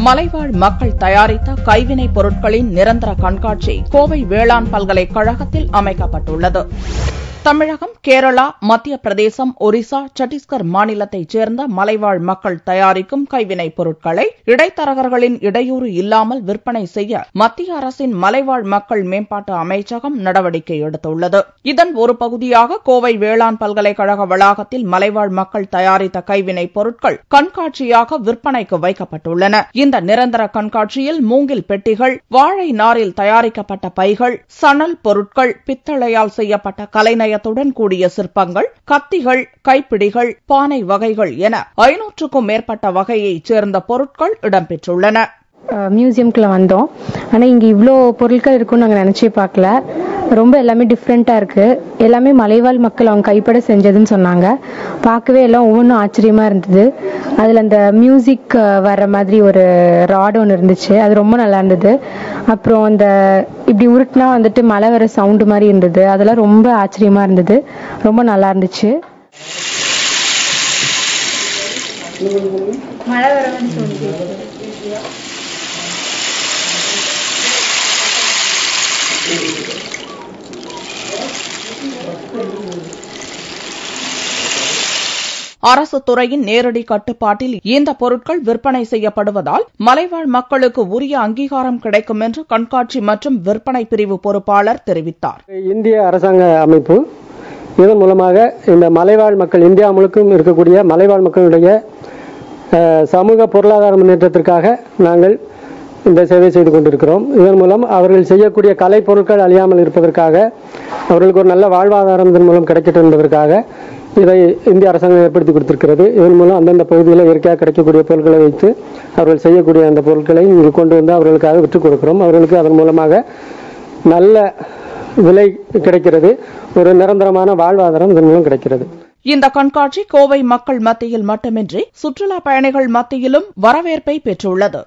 மலைவாழ் மக்கள் தயாரித்த கைவினைப் பொருட்களின் நிரந்தர கண்காட்சி கோவை வேளாண் பல்கலைக்கழகத்தில் அமைக்கப்பட்டுள்ளது. தமிழகம், கேரளா, மத்திய பிரதேசம், ஒரிசா, சத்தீஸ்கர் மாநிலத்தைச் சேர்ந்த மலைவாழ் மக்கள் தயாரிக்கும் கைவினைப் பொருட்களை இடைத்தரகர்களின் இடையூறு இல்லாமல் விற்பனை செய்ய மத்திய அரசின் மலைவாழ் மக்கள் மேம்பாட்டு அமைச்சகம் நடவடிக்கை எடுத்துள்ளது. இதன் ஒரு பகுதியாக கோவை வேளாண் பல்கலைக்கழக வளாகத்தில் மலைவாழ் மக்கள் தயாரித்த கைவினைப் பொருட்கள் கண்காட்சியாக விற்பனைக்கு வைக்கப்பட்டுள்ளன. இந்த நிரந்தர கண்காட்சியில் மூங்கில் பெட்டிகள், வாழை நாரில் தயாரிக்கப்பட்ட பைகள், சணல் பொருட்கள், பித்தளையால் செய்யப்பட்ட கலைநயத்துடன் கூடிய சிற்பங்கள், கத்திகள், கைப்பிடிகள், பானை வகைகள் என 500க்கும் மேற்பட்ட வகையைச் சேர்ந்த பொருட்கள் இடம்பெற்றுள்ளன. மியூசியம்குள்ள வந்தோம். ஆனா இங்க இவ்வளோ பொருட்கள் இருக்குன்னு நாங்க நினைச்சே பார்க்கல. ரொம்ப எல்லாமே டிஃப்ரெண்டா இருக்கு. எல்லாமே மலைவாழ் மக்கள் அவங்க கைப்பட செஞ்சதுன்னு சொன்னாங்க. பார்க்கவே எல்லாம் ஒவ்வொன்றும் ஆச்சரியமா இருந்தது. அதுல அந்த மியூசிக் வர்ற மாதிரி ஒரு ராட் ஒன்று இருந்துச்சு, அது ரொம்ப நல்லா இருந்தது. அப்புறம் அந்த இப்படி உருட்டுனா வந்துட்டு மழை வர சவுண்டு மாதிரி இருந்தது, அதெல்லாம் ரொம்ப ஆச்சரியமா இருந்தது, ரொம்ப நல்லா இருந்துச்சு. மழை வரன்னு தோணுது. அரசு துறையின் நேரடி கட்டுப்பாட்டில் இந்த பொருட்கள் விற்பனை செய்யப்படுவதால் மலைவாழ் மக்களுக்கு உரிய அங்கீகாரம் கிடைக்கும் என்று கண்காட்சி மற்றும் விற்பனை பிரிவு பொறுப்பாளர் தெரிவித்தார். இந்திய அரசாங்க அமைப்பு இதன் மூலமாக இந்த மலைவாழ் மக்கள், இந்தியா முழுக்கும் இருக்கக்கூடிய மலைவாழ் மக்களுடைய சமூக பொருளாதார முன்னேற்றத்திற்காக நாங்கள் இந்த சேவை செய்து கொண்டிருக்கிறோம். இதன் மூலம் அவர்கள் செய்யக்கூடிய கலை பொருட்கள் அழியாமல் இருப்பதற்காக, அவர்களுக்கு ஒரு நல்ல வாழ்வாதாரம் இதன் மூலம் கிடைக்கட்டும் என்பதற்காக இதை இந்திய அரசாங்கம் ஏற்படுத்தி கொடுத்திருக்கிறது. இதன் மூலம் அந்தந்த பகுதியில் இயற்கையாக கிடைக்கக்கூடிய பொருட்களை வைத்து அவர்கள் செய்யக்கூடிய அந்த பொருட்களை இங்கு கொண்டு வந்து அவர்களுக்காக விற்றுக் கொடுக்கிறோம். அவர்களுக்கு அதன் மூலமாக நல்ல விலை கிடைக்கிறது, ஒரு நிரந்தரமான வாழ்வாதாரம் இதன் மூலம் கிடைக்கிறது. இந்த கண்காட்சி கோவை மக்கள் மத்தியில் மட்டுமின்றி சுற்றுலா பயணிகள் மத்தியிலும் வரவேற்பை பெற்றுள்ளது.